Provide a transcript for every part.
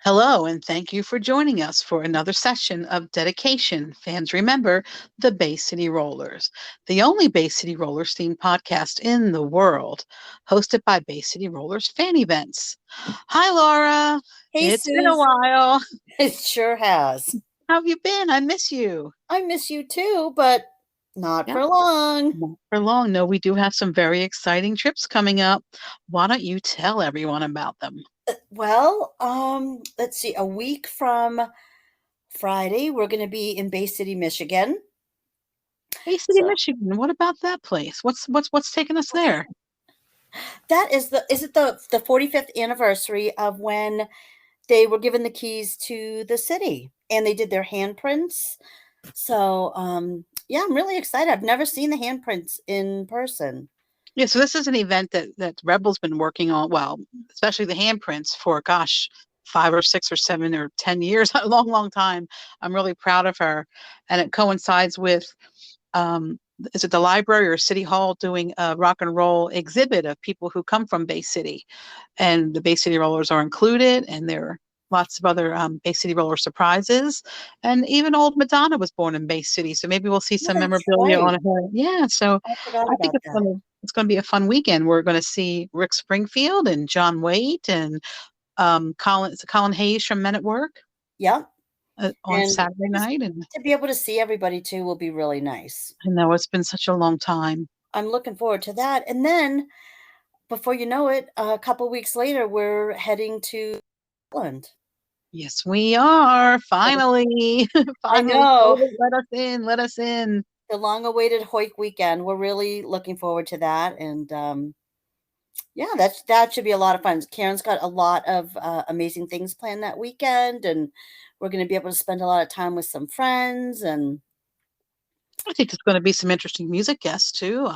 Hello, and thank you for joining us for another session of Dedication. Fans remember the Bay City Rollers, the only Bay City Rollers themed podcast in the world, hosted by Bay City Rollers fan events. Hi, Laura. Hey, It's been a Suze. while. It sure has. How have you been? I miss you. I miss you too, but not Yeah, for long. not for long. No, we do have some very exciting trips coming up. Why don't you tell everyone about them? Let's see. A week from Friday, we're going to be in Bay City, Michigan. Bay City, So Michigan. What about that place? What's taking us there? that is it the 45th anniversary of when they were given the keys to the city and they did their handprints. Yeah, I'm really excited. I've never seen the handprints in person. Yeah, so this is an event that Rebel's been working on, well, especially the handprints for gosh, 5 or 6 or 7 or 10 years, a long, long time. I'm really proud of her. And it coincides with um is it the library or city hall doing a rock and roll exhibit of people who come from Bay City. And the Bay City Rollers are included, and there are lots of other Bay City Roller surprises. And even old Madonna was born in Bay City, so maybe we'll see Oh, some that's memorabilia on right. her. Yeah, so I forgot I think about that. it's gonna be a fun weekend. We're gonna see Rick Springfield and John Waite and Colin Hayes from Men at Work Yep. on And Saturday just night, and to be able to see everybody too will be really nice. I know it's been such a long time. I'm looking forward to that. And then before you know it, a couple weeks later, we're heading to Scotland. Yes, we are finally, I finally. know, COVID, let us in, let us in. the long-awaited Hoik weekend. We're really looking forward to that, and yeah, that should be a lot of fun. Karen's got a lot of amazing things planned that weekend, and we're going to be able to spend a lot of time with some friends. And I think there's going to be some interesting music guests too.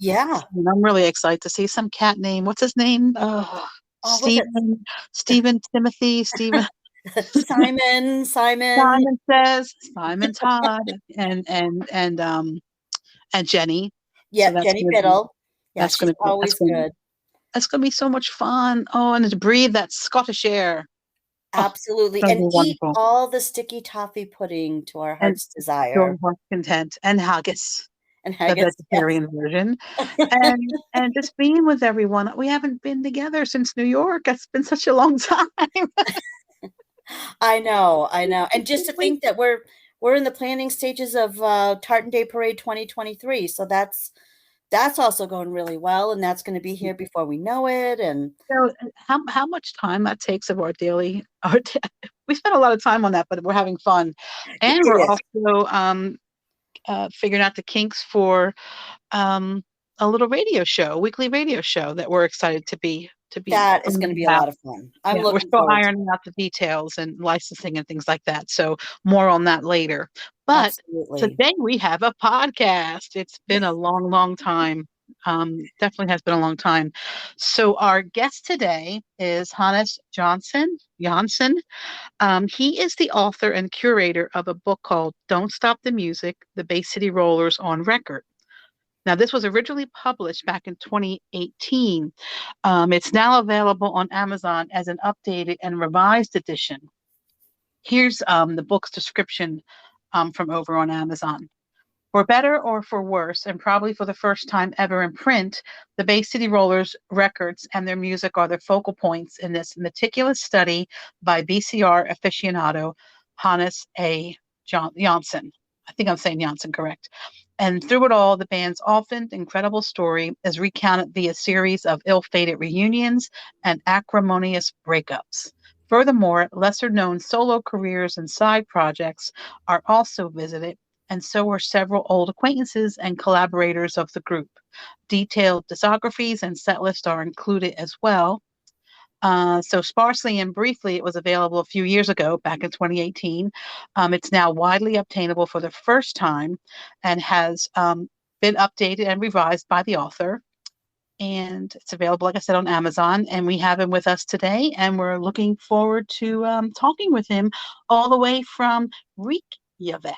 yeah, And I'm really excited to see some cat name. What's his name? oh, what's it? Stephen Timothy, Stephen Simon. Simon Says, Simon Todd, and and Jenny. So Yeah, Jenny Biddle. Yeah, that's she's gonna be always good. that's gonna be so much fun. Oh, and to breathe that Scottish air. Oh, it's Absolutely, gonna and be eat wonderful. all the sticky toffee pudding to our And heart's desire. Joy Heart's Content and haggis, And the haggis, yes. vegetarian version. And just being with everyone. We haven't been together since New York. It's been such a long time. I know, and just to think that we're in the planning stages of, Tartan Day Parade 2023, so that's also going really well, and that's gonna be here before we know it, and So how much time that takes of our we spend a lot of time on that, but we're having fun, yeah, and we're yeah, also figuring out the kinks for um, a little radio show, weekly radio show that we're excited to be that is gonna bringing be a about. lot of fun. I'm Yeah, we're looking still forward to ironing out the details and licensing and things like that. So more on that later. But absolutely. today we have a podcast. It's been a long, long time. Definitely has been a long time. So our guest today is Hannes Jonsson. He is the author and curator of a book called "Don't Stop the Music: The Bay City Rollers on Record." Now, this was originally published back in 2018. It's now available on Amazon as an updated and revised edition. Here's the book's description from over on Amazon. For better or for worse, and probably for the first time ever in print, the Bay City Rollers records and their music are the focal points in this meticulous study by VCR aficionado Hannes A. Jonsson. I think I'm saying Jonsson correct. And through it all, the band's often incredible story is recounted via series of ill-fated reunions and acrimonious breakups. Furthermore, lesser-known solo careers and side projects are also visited, and so were several old acquaintances and collaborators of the group. Detailed discographies and set lists are included as well. So sparsely and briefly, it was available a few years ago, back in 2018. It's now widely obtainable for the first time and has been updated and revised by the author. And it's available, like I said, on Amazon. And we have him with us today, and we're looking forward to talking with him all the way from Reykjavik.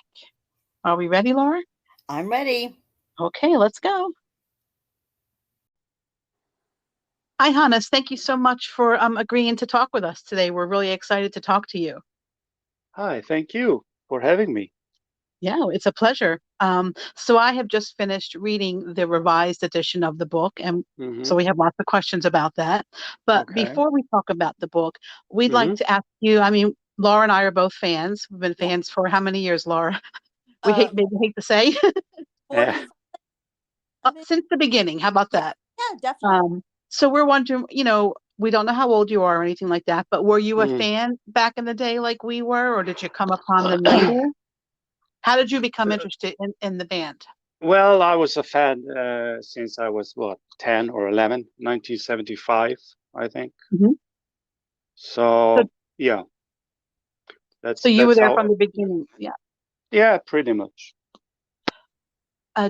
Are we ready, Laura? I'm ready. Okay, let's go. Hi, Hannes. Thank you so much for agreeing to talk with us today. We're really excited to talk to you. Hi, thank you for having me. Yeah, it's a pleasure. So I have just finished reading the revised edition of the book, and so Hmm. we have lots of questions about that. But Okay. before we talk about the book, we'd like Hmm. to ask you, I mean, Laura and I are both fans. We've been fans for how many years, Laura? We Uh, maybe hate to say. Yeah. 40, Since the beginning. How about yeah, that? yeah, definitely. So we're wondering, we don't know how old you are or anything like that, but were you a Mm. fan back in the day like we were, or did you come upon them later? How did you become interested in the band? Well, I was a fan since I was, what, 10 or 11, 1975, I think. Mhm. So, So, yeah, so you were that's there from how, the beginning. Yeah. yeah, pretty much.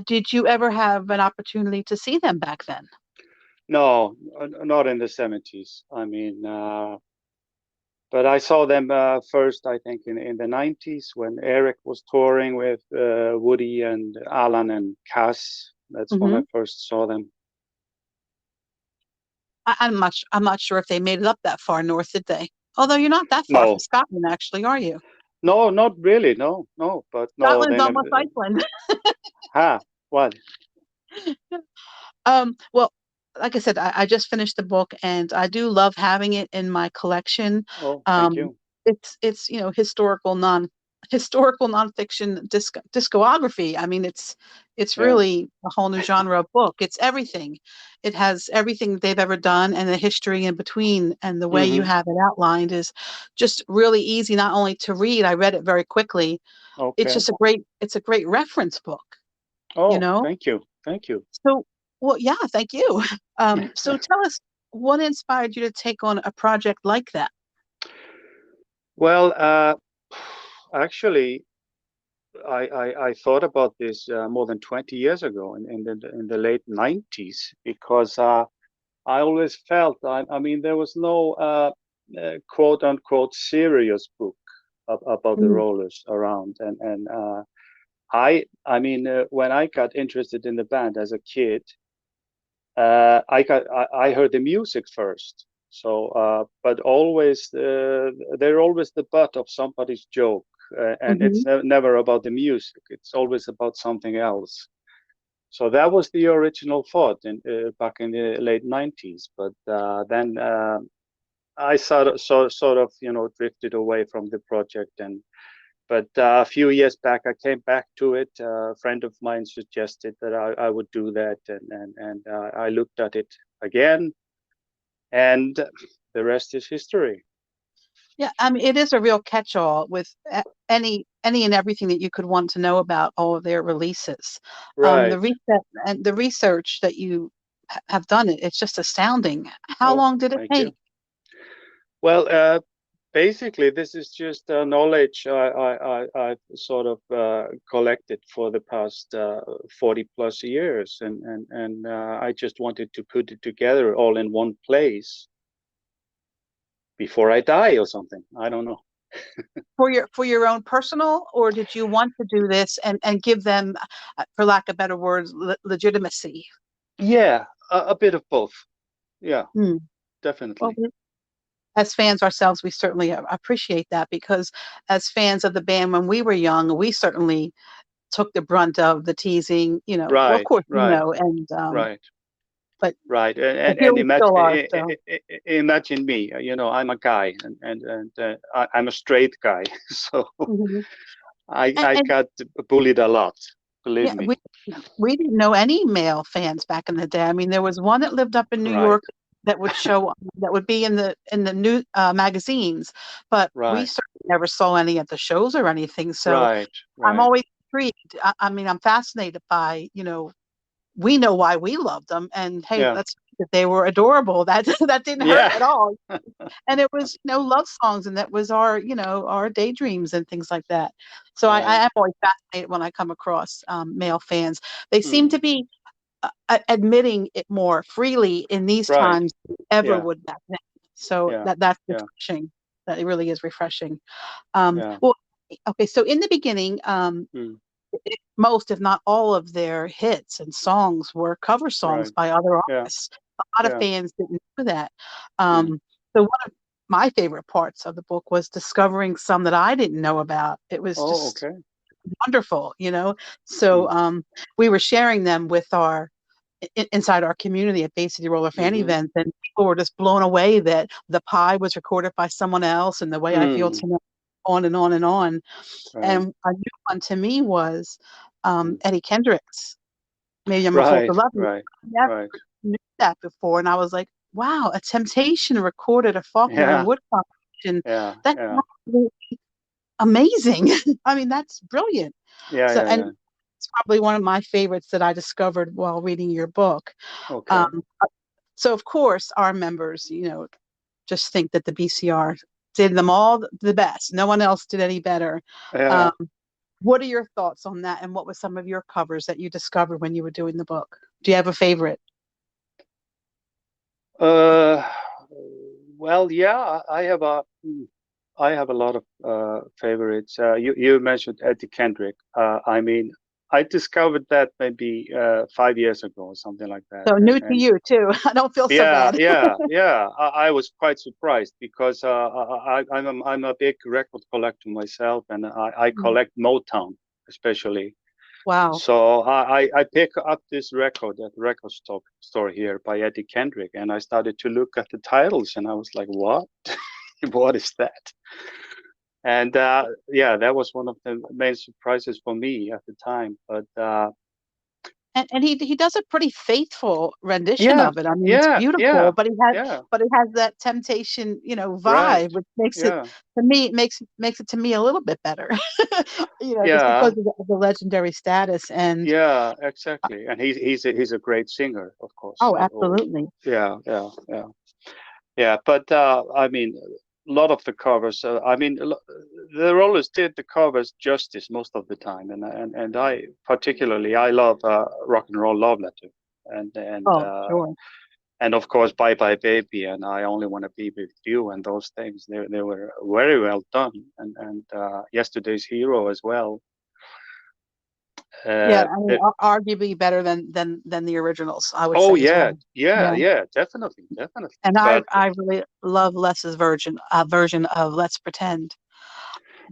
Did you ever have an opportunity to see them back then? No, not in the 70s. But I saw them first, I think, in the 90s when Eric was touring with Woody and Alan and Cass. That's when I Hmm. first saw them. I'm not sure if they made it up that far north, did they? Although you're not that far from No, Scotland, actually, are you? no, not really. No, no, but no, Scotland's they never. almost Iceland. What? Well, like I said, I just finished the book and I do love having it in my collection. Oh, thank Um, you. it's historical nonfiction discography. I mean, it's Yeah. really a whole new genre of book. It's everything. It has everything they've ever done and the history in between. And the way you Mm-hmm. have it outlined is just really easy, not only to read. I read it very quickly. Okay. It's a great reference book, you Oh, know? thank you. Thank you. So, well, yeah, thank you. So tell us what inspired you to take on a project like that? Well, actually, I thought about this more than 20 years ago in the late 90s because I always felt, I mean, there was no quote unquote serious book about the Mm, rollers around. And when I got interested in the band as a kid, I heard the music first. So, but always they're always the butt of somebody's joke, and hmm. it's never about the music. It's always about something else. So that was the original thought back in the late 90s. But then I sort of drifted away from the project. But a few years back, I came back to it. A friend of mine suggested that I would do that, and I looked at it again, and the rest is history. Yeah, I mean, it is a real catch-all with any and everything that you could want to know about all of their releases. The Right. research and the research that you have done it's just astounding. How Oh, long did it thank take? you. Well, basically, this is just knowledge I've sort of collected for the past 40 plus years, and I just wanted to put it together all in one place before I die or something. I don't know. For your own personal, or did you want to do this and give them, for lack of better words, legitimacy? Yeah, a bit of both. Yeah, Hmm. Well, definitely. as fans ourselves, we certainly appreciate that because as fans of the band when we were young, we certainly took the brunt of the teasing, well, of Right, course, right, and right, but right. but here And we still are. imagine So imagine me. I'm a guy, and I'm a straight guy, so mhm. I And got bullied a lot. Believe yeah, me. we didn't know any male fans back in the day. I mean, there was one that lived up in New Right, York that would show that would be in the new magazines, but we right, certainly never saw any at the shows or anything. So right, I'm right. always intrigued. I mean, I'm fascinated by, we know why we loved them, and hey, Yeah, let's that they were adorable. That that didn't hurt yeah. at all. And it was, love songs, and that was our daydreams and things like that. So I Right. am always fascinated when I come across male fans. They seem to Mm, be admitting it more freely in these right. times than ever Yeah, would back then. So yeah, that's yeah, refreshing. That it really is refreshing. yeah. Well, okay. So in the beginning, Mm, most, if not all, of their hits and songs were cover songs right. by other Yeah, artists. A lot of yeah. fans didn't know that. Mm. So one of my favorite parts of the book was discovering some that I didn't know about. It was Oh, just okay. wonderful, you know. So Mm. we were sharing them with our inside our community at Bay City Roller Fan Mm-hmm. events, and people were just blown away that the pie was recorded by someone else, and the way I feel Mm. tonight, on and on and on. Right. And a new one to me was Mm. Eddie Kendricks. Maybe I'm a fool to Right. love you. Right. I never Right. knew that before, and I was like, wow, a Temptation recorded a Faulkner Yeah. Wood competition. Yeah. That's Yeah. absolutely amazing. I mean, that's brilliant. Yeah. So, Yeah. and Yeah. it's probably one of my favorites that I discovered while reading your book. Okay. Um, so, of course, our members, just think that the BCR did them all the best. No one else did any better. Um, Yeah. what are your thoughts on that? And what were some of your covers that you discovered when you were doing the book? Do you have a favorite? Uh, well, yeah, I have a lot of favorites. You mentioned Eddie Kendrick. I mean, I discovered that maybe 5 years ago or something like that. So And new to you too. I don't feel so yeah, bad. yeah, yeah. I was quite surprised because I'm a big record collector myself, and I collect Motown especially. Wow. So I pick up this record at the record store here by Eddie Kendrick, and I started to look at the titles, and I was like, "What? What is that?" And yeah, that was one of the main surprises for me at the time. But And he does a pretty faithful rendition yeah, of it. I mean, it's yeah, beautiful, yeah, but yeah, it has that Temptation, right, vibe, which makes it yeah, to me makes it to me a little bit better. Just because yeah, of the legendary status. And yeah, exactly. And he's a great singer, of course. oh, So absolutely. yeah, yeah, yeah. Yeah, but I mean, a lot of the covers. I mean, the Rollers did the covers justice most of the time, and I particularly I love Rock and Roll Love Letter, and and Oh, uh, sure. and of course Bye Bye Baby, and I Only Want to Be with You, and those things. They were very well done, and Yesterday's Hero as well. Yeah, Uh, I mean, it, arguably better than the originals, I would oh say as yeah, well. yeah, Yeah. yeah, definitely, definitely. And I But I really love Les's version of Let's Pretend.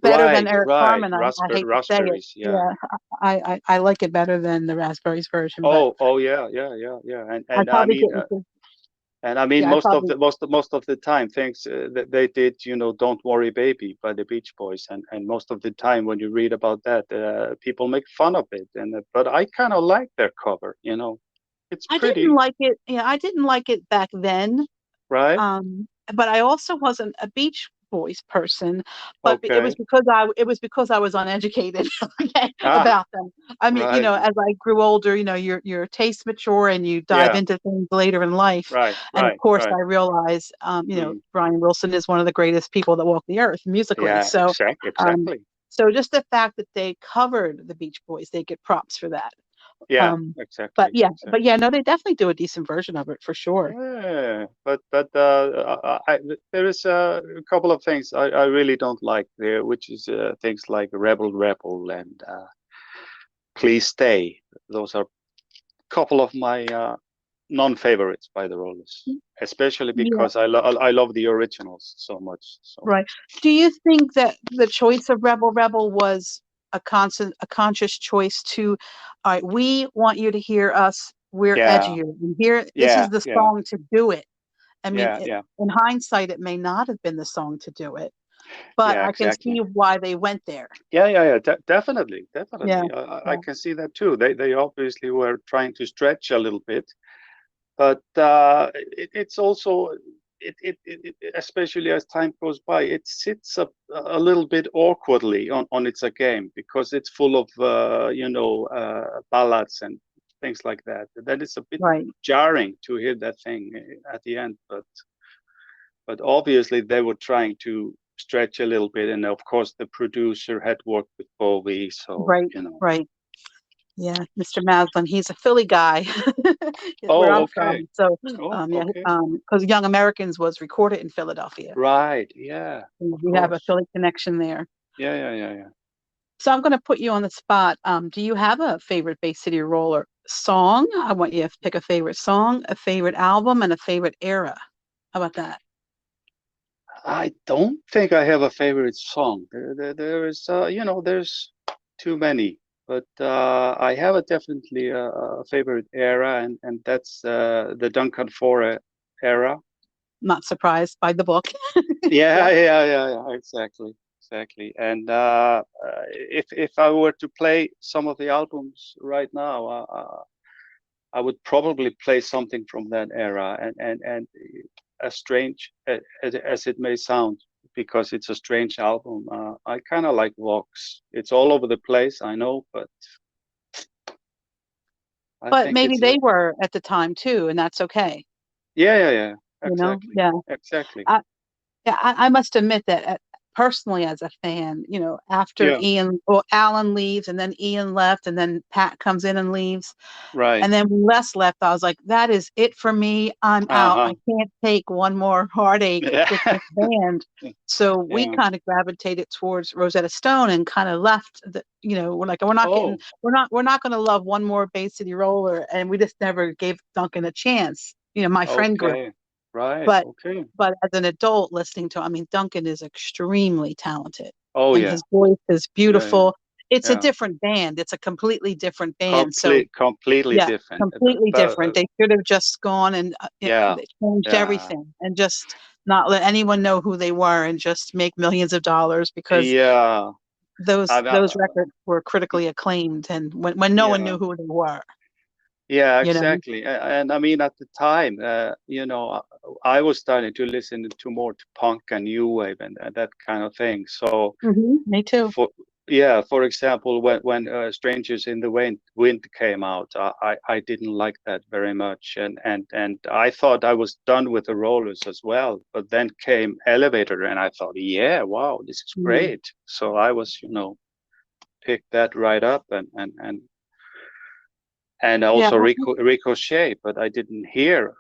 Better than right, Eric right, Carmen, I hate to say it. raspberries, yeah. Yeah, I like it better than the Raspberries version, but Oh yeah, yeah, yeah, yeah. I probably get into And I mean yeah, I most of probably the most of the time things that they did, Don't Worry Baby by the Beach Boys, and most of the time when you read about that, people make fun of it, and but I kind of like their cover. It's I didn't pretty, like it. Yeah, I didn't like it back then. right? But I also wasn't a Beach Boys person, but Okay. it was because I was uneducated, okay, Ah, about them. I mean, right. as I grew older, your tastes mature and you dive Yeah, into things later in life. right, And of right, course, right. I realize, Mm, Brian Wilson is one of the greatest people that walk the earth musically. yeah, Um, exactly. so just the fact that they covered the Beach Boys, they get props for that. Yeah, Um, exactly, but exactly. yeah, no, they definitely do a decent version of it for sure. Yeah, but there is a couple of things I really don't like there, which is things like Rebel Rebel and Please Stay. Those are a couple of my non-favorites by the Rollers, especially Yeah. because I love the originals so much. So Right. Do you think that the choice of Rebel Rebel was a conscious choice to, all right, we want you to hear us, we're yeah, edgier, and here, this yeah, is the yeah, song to do it. I mean, yeah, yeah, in hindsight, it may not have been the song to do it, but yeah, I can see exactly. why they went there. Yeah, yeah, yeah, definitely, Yeah. definitely. I Yeah. can see that too. They obviously were trying to stretch a little bit, but it's also especially as time goes by, it sits up a little bit awkwardly on its game because it's full of ballads and things like that. That is a bit Right. jarring to hear that thing at the end, but obviously they were trying to stretch a little bit, and of course the producer had worked with Bowie, so Right. Right. Yeah, Mr. Maslin, he's a Philly guy, where Oh, I'm okay. from. So, Oh, yeah, okay. because Young Americans was recorded in Philadelphia. Right, yeah, of We have a course. Philly connection there. Yeah, yeah, yeah, yeah. So I'm going to put you on the spot. Do you have a favorite Bay City roller song. I want you to pick a favorite song, a favorite album, and a favorite era. How about that? I don't think I have a favorite song. There is, there's too many. But I have definitely a favorite era, and that's the Duncan Fora era. Not surprised by the book. Yeah, Yeah. yeah, exactly. And if I were to play some of the albums right now, I would probably play something from that era, and as strange as it may sound, because it's a strange album, I kind of like Vox. It's all over the place, I know, but I But think maybe it's they were at the time too, and that's okay. yeah, You know? exactly, Yeah. exactly. Yeah, I must admit that personally, as a fan, after Yeah, Alan leaves, and then Ian left, and then Pat comes in and leaves, right. and then when Les left, I was like, that is it for me. I'm out. Uh-huh. I can't take one more heartache Yeah, with this band. So we yeah. kind of gravitated towards Rosetta Stone and kind of left we're like, Oh, we're not going to love one more Bay City Roller, and we just never gave Duncan a chance. My friend group. okay. Right, But okay. but as an adult listening to, I mean, Duncan is extremely talented Oh and yeah, his voice is yeah, beautiful. It's a yeah. different band. It's a completely different band. So Completely yeah, different. completely But different. They should have just gone and yeah, they changed yeah, everything and just not let anyone know who they were and just make millions of dollars, because yeah. those I, those records were critically acclaimed, and when no one yeah. knew who they were, Yeah, you know. exactly. And I mean, at the time, I was starting to listen to more to punk and new wave and that kind of thing. So Me too. for yeah, for example, when Strangers in the Wind came out, I didn't like that very much, and I thought I was done with the Rollers as well. But then came Elevator, and I thought, yeah, wow, this is Mm. great. So I was, picked that right up, and Yeah. also Ricochet, but I didn't hear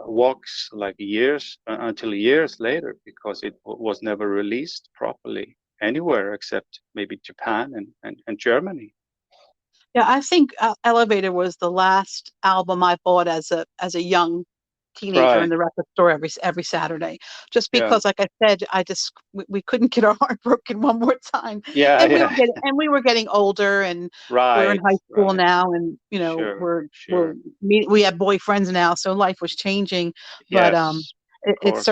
Vox like years until years later, because it was never released properly anywhere except maybe Japan and Germany. Yeah, I think Elevator was the last album I bought as a young teenager in Right. the record store every Saturday, just Yeah. because, like I said, we couldn't get our heart broken one more time, Yeah. and we were Yeah. getting older, and we're in Right. high school Right. now, and Sure. we're Sure. we have boyfriends now, so life was changing, but Yes. Of it course.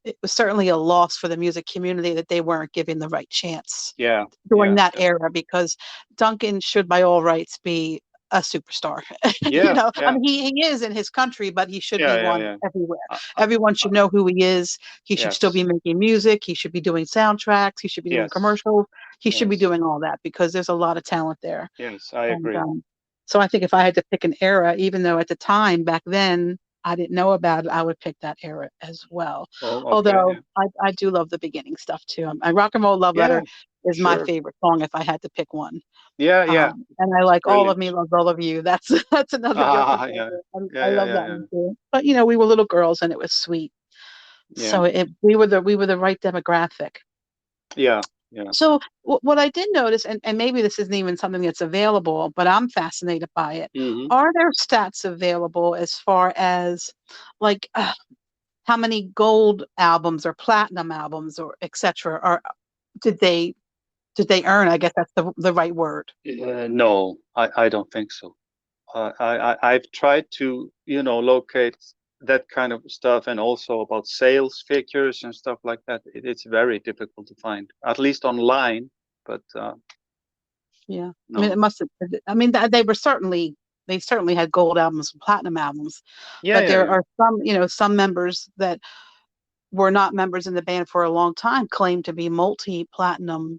it was certainly a loss for the music community that they weren't given the right chance Yeah. during Yeah. that Yeah. era, because Duncan should by all rights be a superstar. Yeah. I Yeah. mean, he is in his country, but he should be Yeah. Yeah. one Yeah. everywhere. Uh, uh, Everyone uh, should know who he is. He should still be yes. making music. He should be doing soundtracks. He should be doing Yes. commercials. He should be Yes. doing all that, because there's a lot of talent there. Yes. I And agree. so I think if I had to pick an era, even though at the time back then I didn't know about it, I would pick that era as well. Oh, okay. Although Yeah. I do love the beginning stuff too. My Rock and Roll Love Yeah. Letter is my Sure. favorite song if I had to pick one. Yeah. Yeah. And I It's like All of brilliant. Me Loves All of You. That's that's another record Yeah. favorite. Yeah. I Yeah. love Yeah. that Yeah. one too. But we were little girls and it was sweet. Yeah. So we were the right demographic. Yeah. Yeah. So what I did notice, and maybe this isn't even something that's available, but I'm fascinated by it. Hmm. Are there stats available as far as like how many gold albums or platinum albums or etc. Or did they earn? I guess that's the right word. No, I don't think so. I've tried to, locate that kind of stuff, and also about sales figures and stuff like that. It's very difficult to find, at least online. But Yeah, I mean it no. must have. I mean they certainly had gold albums and platinum albums, Yeah, but yeah, there yeah. are some members that were not members in the band for a long time claim to be multi-platinum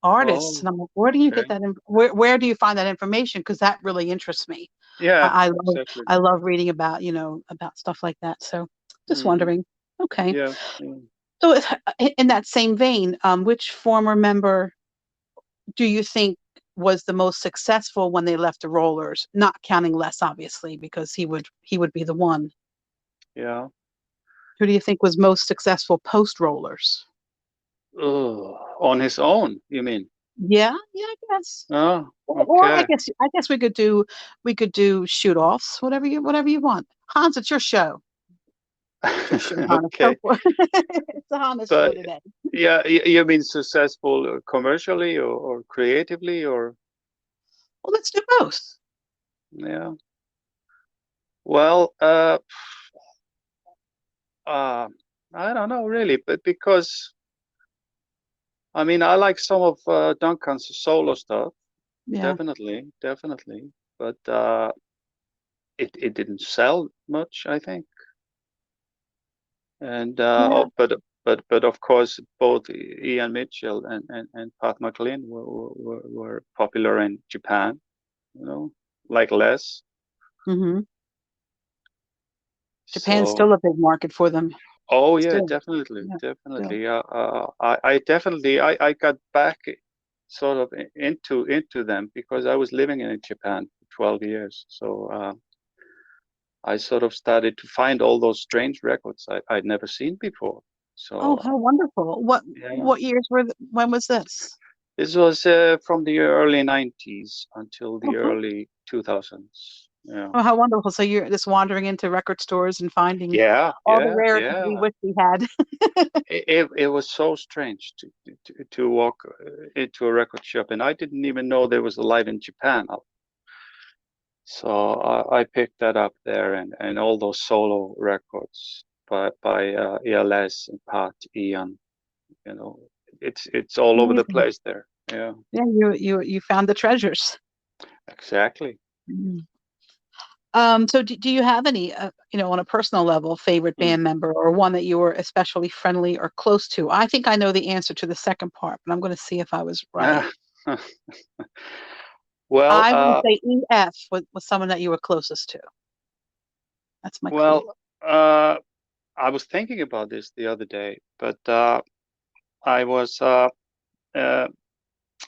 artists, Oh, and I'm like, where do you get okay. that? Where do you find that information? Because that really interests me. Yeah, I love exactly. reading about about stuff like that. So just Hmm. wondering. Okay, Yeah, yeah. so in that same vein, which former member do you think was the most successful when they left the Rollers? Not counting Les, obviously, because he would be the one. Yeah. Who do you think was most successful post Rollers? Oh, on his own, you mean? Yeah, yeah, I guess. Oh, Or okay. I guess we could do shoot offs, whatever you want. Hans, it's your show. It's your show, Hans. Go Okay. for it. It's the Hans show But today. yeah, you mean successful commercially or creatively or Well, let's do both. yeah. Well, uh, I don't know really, but because I mean I like some of Duncan's solo stuff, Yeah. definitely, but it didn't sell much, I think. And Yeah. but of course both Ian Mitchell and Pat McLean were popular in Japan, you know, like Les. Hmm. Japan's So still a big market for them. oh yeah, Still. definitely, Yeah. Still. definitely. I definitely I got back sort of into them because I was living in Japan for 12 years. So I sort of started to find all those strange records I'd never seen before. Oh, So how wonderful. yeah. What years were when was this? This was from the early 90s until the Oh, early 2000s. Yeah. oh, how wonderful. So you're just wandering into record stores and finding Yeah, all the yeah, rarities we yeah. wish we had. It was so strange to walk into a record shop, and I didn't even know there was a live in Japan. So I picked that up there, and all those solo records by ELS and Pat, Ian. You know, it's all over the Amazing. place there. Yeah, Yeah, you found the treasures. exactly. Mm. So do you have any, on a personal level, favorite Mm. band member or one that you were especially friendly or close to? I think I know the answer to the second part, but I'm going to see if I was right. Well, I would say EF was someone that you were closest to. That's my clue. well, I was thinking about this the other day, but I was uh,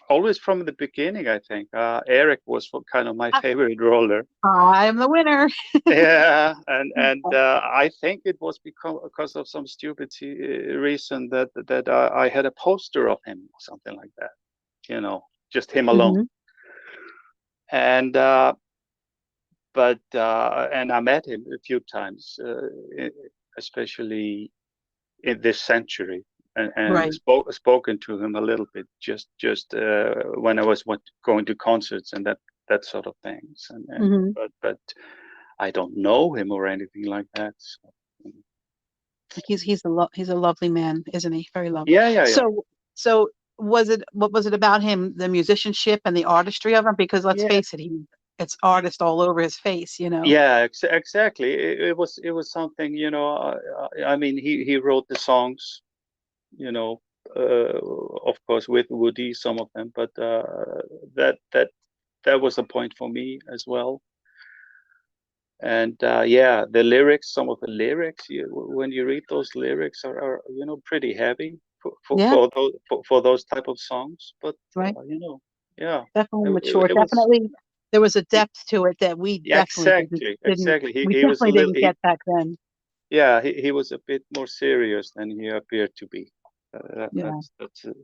always from the beginning. I think Eric was kind of my I, favorite roller. I'm the winner. Yeah, and I think it was because of some stupid reason that I had a poster of him or something like that. You know, just him alone. Hmm. And and I met him a few times, especially in this century, and Right. spoken to him a little bit just when I was going to concerts and that sort of things. And Hmm. but I don't know him or anything like that. So, He's a lovely man, isn't he? Very lovely. yeah, yeah, yeah, So what was it about him, the musicianship and the artistry of him? Because let's yeah, face it, it's artist all over his face, yeah. Exactly. It was something. I mean, he wrote the songs. You know, of course with Woody, some of them, but that that that was a point for me as well. And yeah, the lyrics, some of the lyrics, when you read those lyrics are pretty heavy Yeah, for those type of songs. But right. yeah, Definitely mature. it was Definitely there was a he, depth to it that we yeah, definitely didn't exactly. He we he was a definitely little didn't get back then. yeah, he was a bit more serious than he appeared to be. Yeah.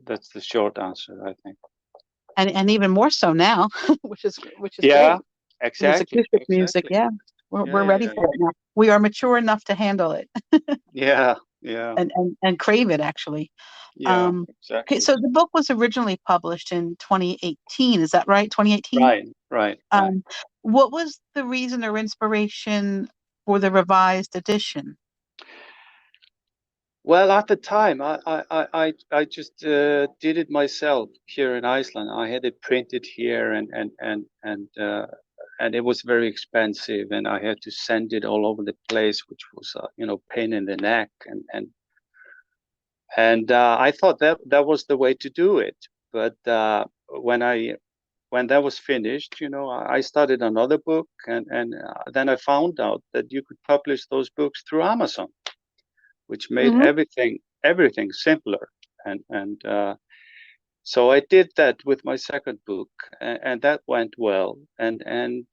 That's the short answer, I think. And even more so now, which is Yeah, great. When it's exactly, acoustic music, exactly. yeah. Yeah, We're yeah, ready yeah, for it now. We are mature enough to handle it yeah, yeah, and crave it actually. yeah, Um, okay, exactly. so the book was originally published in 2018, is that right? 2018? Right, right, right. Um, what was the reason or inspiration for the revised edition? Well, at the time, I just did it myself here in Iceland. I had it printed here, and it was very expensive, and I had to send it all over the place, which was pain in the neck, and I thought that was the way to do it. But when I when that was finished, I started another book, and then I found out that you could publish those books through Amazon, which made Hmm. everything simpler. And so I did that with my second book, and that went well. And then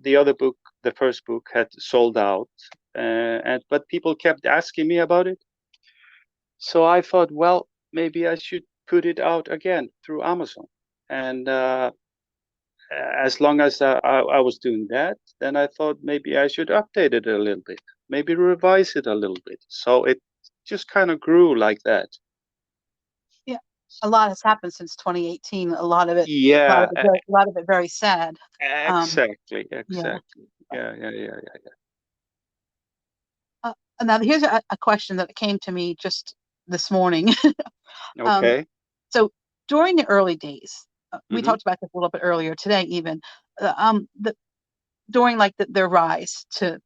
the other book, the first book, had sold out, but people kept asking me about it. So I thought, well, maybe I should put it out again through Amazon. And as long as I was doing that, then I thought maybe I should update it a little bit, maybe revise it a little bit. So it just kind of grew like that. Yeah, a lot has happened since 2018. Yeah, A lot of it very sad. exactly, Yeah. exactly. Yeah. Now here's a question that came to me just this morning. Um, Okay. so during the early days, we Mm-hmm. talked about this a little bit earlier today, even during like their rise to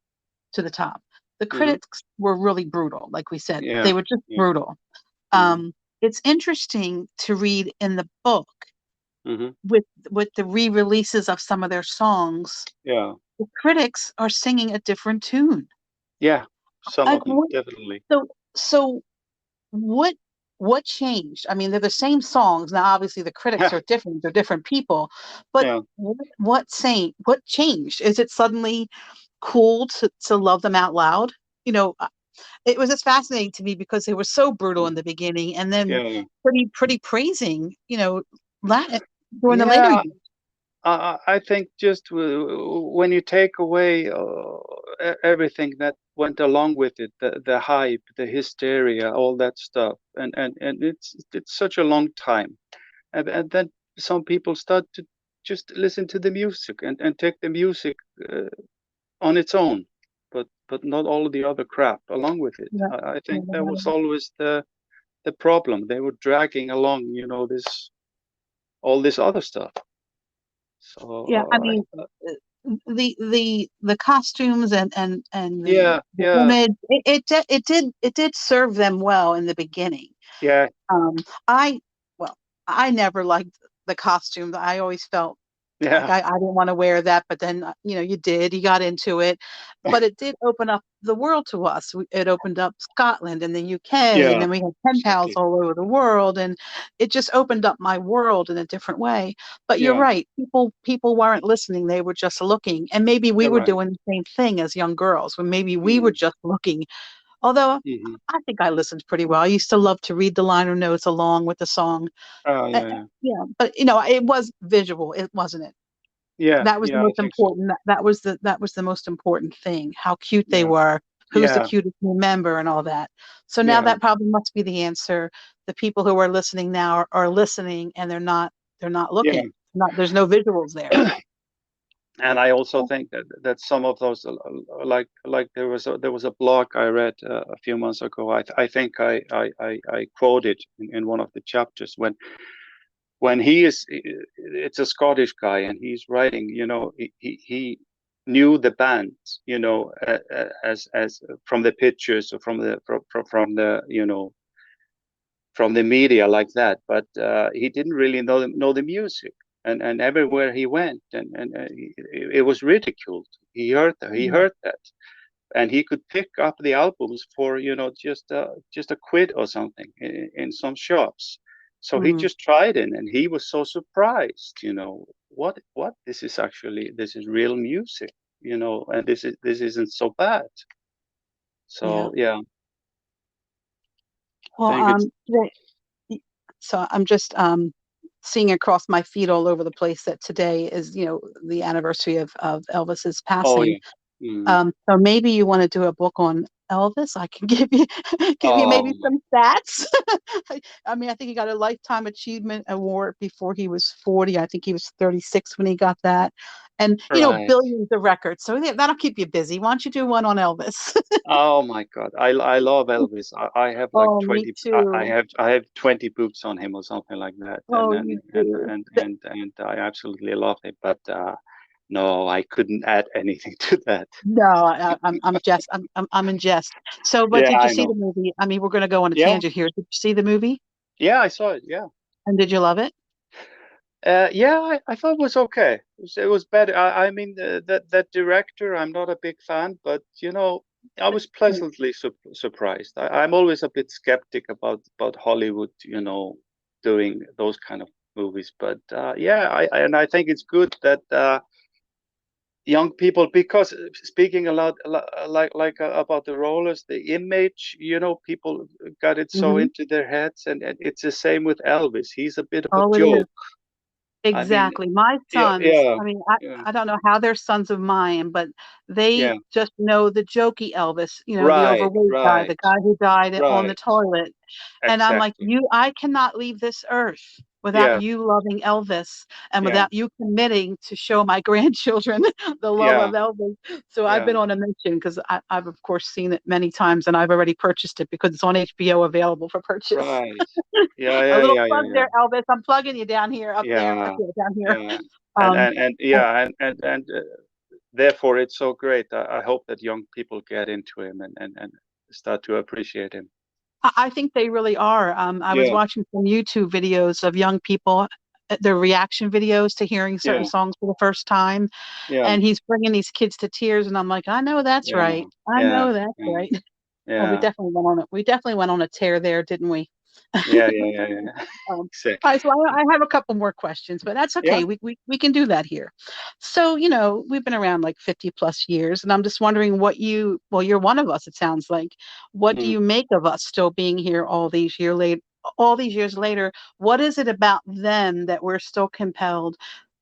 the top, the Mm-hmm. critics were really brutal. Like we said, they Yeah. were just Yeah. brutal. Mm-hmm. It's interesting to read in the book Mm-hmm. with the re-releases of some of their songs. Yeah. The critics are singing a different tune. Yeah. Some Like of them what, definitely. so what what changed? I mean, they're the same songs. Now, obviously, the critics are different. They're different people. But Yeah. what changed? Is it suddenly cool to love them out loud? You know, it was just fascinating to me because they were so brutal in the beginning, and then Yeah. pretty praising. Latin during the later Yeah. years. I think just when you take away everything that went along with it, the hype, the hysteria, all that stuff, and it's such a long time, and then some people start to just listen to the music and take the music on its own, but not all of the other crap along with it. Yeah, I yeah, think that was always the problem. They were dragging along, this all this other stuff. yeah. I So mean, the costumes and yeah, the yeah, image it did serve them well in the beginning. yeah, Um, I well, I never liked the costume. I always felt like yeah, I didn't want to wear that, but then you got into it. But it did open up the world to us. It opened up Scotland and the UK, and yeah, then we had pen pals exactly. all over the world, and it just opened up my world in a different way. But you're Yeah, right, people weren't listening; they were just looking, and maybe we you're were right. doing the same thing as young girls, when maybe we were Mm-hmm. just looking. Although Mm-hmm. I think I listened pretty well. I used to love to read the liner notes along with the song. Oh yeah, yeah, Yeah, but it was visual, it wasn't it? yeah, That was the yeah. I most think so. important. That was the most important thing. How cute they Yeah, were. Who's the yeah, cutest new member and all that. So now yeah, that probably must be the answer. The people who are listening now are listening, and they're not yeah. looking. Not There's no visuals there. And I also think that some of those, like there was a blog I read a few months ago. I think I quoted in one of the chapters when he is, it's a Scottish guy and he's writing, he knew the band, as from the pictures or from the from the media like that, but he didn't really know the music. And everywhere he went, it was ridiculed. He heard that, and he could pick up the albums for just a quid or something in some shops. So he Mm, just tried it, and he was so surprised. What this is real music. And this isn't so bad. yeah. So yeah, I Well, think it's so I'm just seeing across my feed all over the place that today is, the anniversary of Elvis's oh passing. yeah. Mm. So maybe you want to do a book on Elvis. I can give you give you maybe Oh my, some stats. I mean, I think he got a Lifetime Achievement Award before he was 40. I think he was 36 when he got that. And right. billions of records. So yeah, that'll keep you busy. Why don't you do one on Elvis? Oh my God, I love Elvis. I have like Oh, me 20. I too. have 20 books on him or something like that, and Oh, and you and do. and and, and I absolutely love it. But no, I couldn't add anything to that. No, I'm in jest. So, but Yeah, did you I see the know. movie? I mean, we're going to go on a Yeah, tangent here. Did you see the movie? yeah, I saw it. Yeah, And did you love it? yeah, I thought it was okay. It was better. I mean, that director, I'm not a big fan, but I was pleasantly surprised. I'm always a bit skeptic about Hollywood, doing those kind of movies. But yeah, and I think it's good that young people, because speaking like about the rollers, the image, people got it so Hmm. into their heads, and it's the same with Elvis. He's a bit of a Oh, it is. joke. I mean, Exactly. My yeah, sons, yeah, I mean, yeah, I don't know how they're sons of mine, but they yeah. just know the jokey Elvis, the Right, overweight guy, the right, guy who died on the right. toilet. And I'm like, Exactly. I cannot leave this earth without Yeah, you loving Elvis and yeah, without you committing to show my grandchildren the love yeah, of Elvis. So I've yeah. been on a mission because I've, of course, seen it many times and I've already purchased it because it's on HBO available for purchase. Right. Yeah, A yeah, little yeah, plug yeah, yeah. there, Elvis. I'm plugging you down here, up there, Yeah, down here. yeah. And Um, and and yeah, and therefore it's so great. I hope that young people get into him and start to appreciate him. I think they really are. I was Yeah, watching some YouTube videos of young people, their reaction videos to hearing certain yeah, songs for the first time, yeah, and he's bringing these kids to tears, and I'm like, I know that's yeah, right. I yeah, know that's yeah, right. Well, we yeah, definitely went on it. We definitely went on a tear there, didn't we? yeah, yeah, yeah, yeah. All Exactly. right, so I have a couple more questions, but that's Yeah. okay. We can do that here. So, we've been around like 50 plus years, and I'm just wondering well, you're one of us, it sounds like. What do Mm, you make of us still being here all these years later? What is it about them that we're still compelled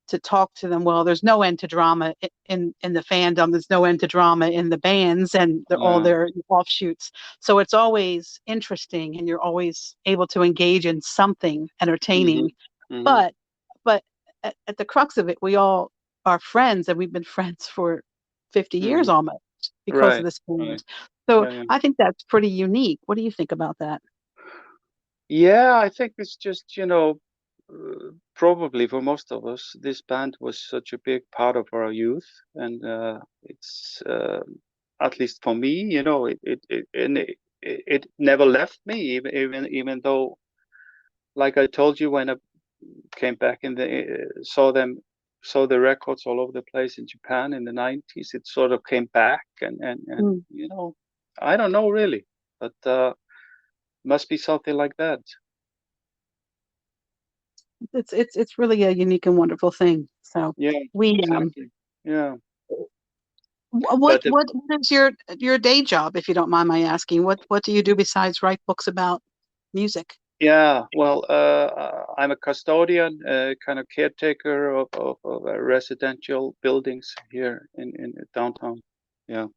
to talk to them? Well, there's no end to drama in the fandom. There's no end to drama in the bands and all yeah. their offshoots. So it's always interesting, and you're always able to engage in something Mm-hmm. entertaining. Mm-hmm. But at the crux of it, we all are friends, and we've been friends for 50 years Mm-hmm. almost because of Right. this Right. band. So Yeah. Yeah. I think that's pretty unique. What do you think about that? Yeah, I think it's just, probably for most of us, this band was such a big part of our youth, and it's at least for me, it never left me, even though, like I told you, when I came back in saw the records all over the place in Japan in the 90s, it sort of came back, and Mm. I don't know really, but must be something like that. It's really a unique and wonderful thing. So Yeah, we exactly. Yeah, what but what is your day job, if you don't mind my asking? What do you do besides write books about music? yeah, well, I'm a custodian, kind of caretaker of residential buildings here in downtown. Yeah,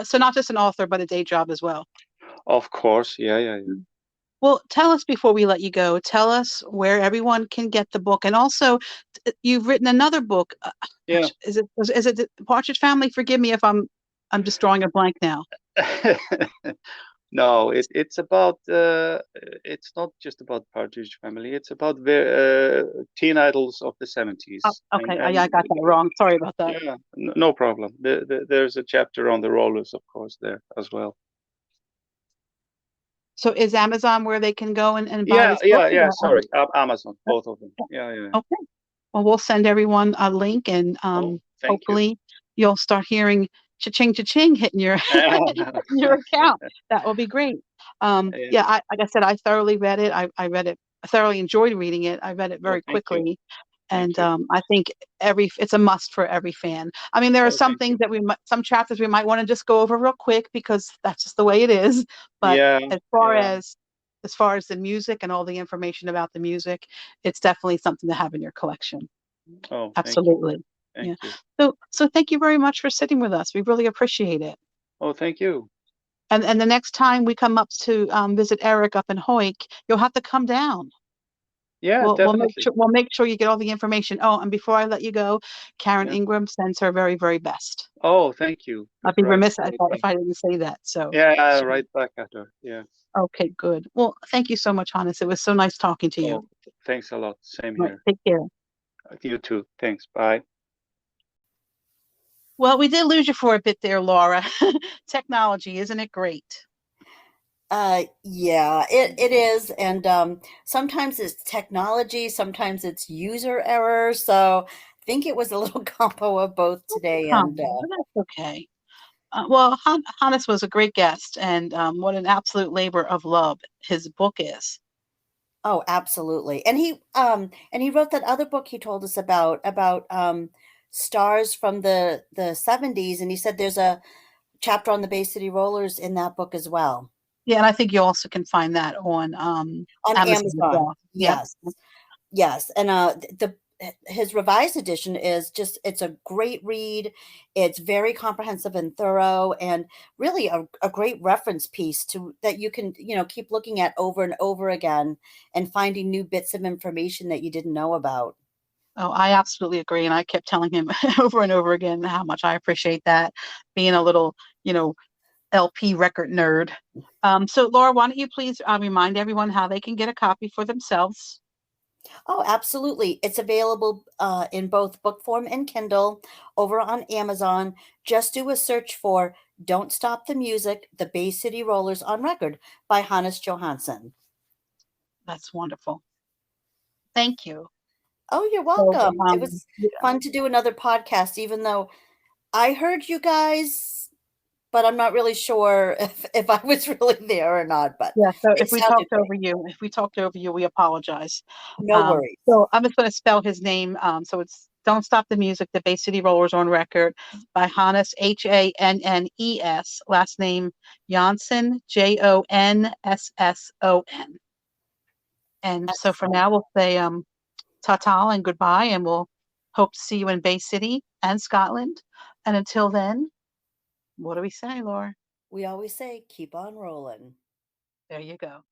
So not just an author, but a day job as well. of course. Yeah, yeah, yeah. Well, tell us before we let you go. Tell us where everyone can get the book, and also you've written another book. Yeah. Gosh, is it the Partridge Family? Forgive me if I'm just drawing a blank now. No, it's about it's not just about Partridge Family. It's about teen idols of the Oh, 70s, and okay, I got that wrong. Sorry about that. yeah, no problem. There's a chapter on the rollers, of course, there as well. So is Amazon where they can go and buy Yeah, this book? yeah, yeah. Sorry, Amazon, both of them. Yeah, yeah, Okay. Well, we'll send everyone a link, and yeah. Oh, thank you. hopefully you'll start hearing cha-ching, cha-ching hitting your hitting your account. That will be great. Yeah. Yeah, like I said, I thoroughly read it. I read it. I thoroughly enjoyed reading it. I read it Oh, very thank you. quickly, Thank and you. I think it's a must for every fan. I mean, there are Oh, some thank things you. that some chapters we might want to just go over real quick because that's just the way it is. But Yeah, as far yeah. as as far as the music and all the information about the music, it's definitely something to have in your collection. Oh, thank you. Absolutely. Thank Yeah. you. So thank you very much for sitting with us. We really appreciate it. Oh, thank you. And the next time we come up to visit Eric up in Hoyk, you'll have to come down. Yeah, definitely. We'll make sure you get all the information. Oh, and before I let you go, Karen Yeah. Ingram sends her very, very best. Oh, thank you. I'd be Right, remiss right if back. I didn't say that. So, Yeah, so right back at her. Yeah. okay, good. Well, thank you so much, Hannes. It was so nice talking to you. Oh, thanks a lot. Same All right, here. take care. You too. Thanks. Bye. Well, we did lose you for a bit there, Laura. Technology, isn't it great? Yeah, it is, and sometimes it's technology, sometimes it's user error. So I think it was a little combo of both today, and But that's okay. Well, Hannes was a great guest, and what an absolute labor of love his book is. oh, absolutely. And he wrote that other book he told us about stars from the 70s, and he said there's a chapter on the Bay City Rollers in that book as well. Yeah, and I think you also can find that on On Amazon as Amazon. well. Yep. Yes. Yes, and the his revised edition is just it's a great read. It's very comprehensive and thorough, and really a great reference piece to that you can, keep looking at over and over again and finding new bits of information that you didn't know about. Oh, I absolutely agree. And I kept telling him over and over again how much I appreciate that, being a little, you know, LP record nerd. So, Laura, why don't you please remind everyone how they can get a copy for themselves? Oh, absolutely. It's available in both book form and Kindle over on Amazon. Just do a search for Don't Stop the Music, The Bay City Rollers on Record by Hannes Johansson. That's wonderful. Thank you. Oh, you're So, welcome. It was yeah, fun to do another podcast, even though I heard you guys, but I'm not really sure if I was really there or not, but yeah. So it sounded great. if we talked over you, we apologize. No worries. So I'm just going to spell his name. So it's "Don't Stop the Music," the Bay City Rollers on Record by Hannes, Hannes. Last name Jonsson, Jonsson. And so for Excellent. now, we'll say ta-ta and goodbye, and we'll hope to see you in Bay City and Scotland. And until then, what do we say, Laura? We always say, keep on rolling. There you go.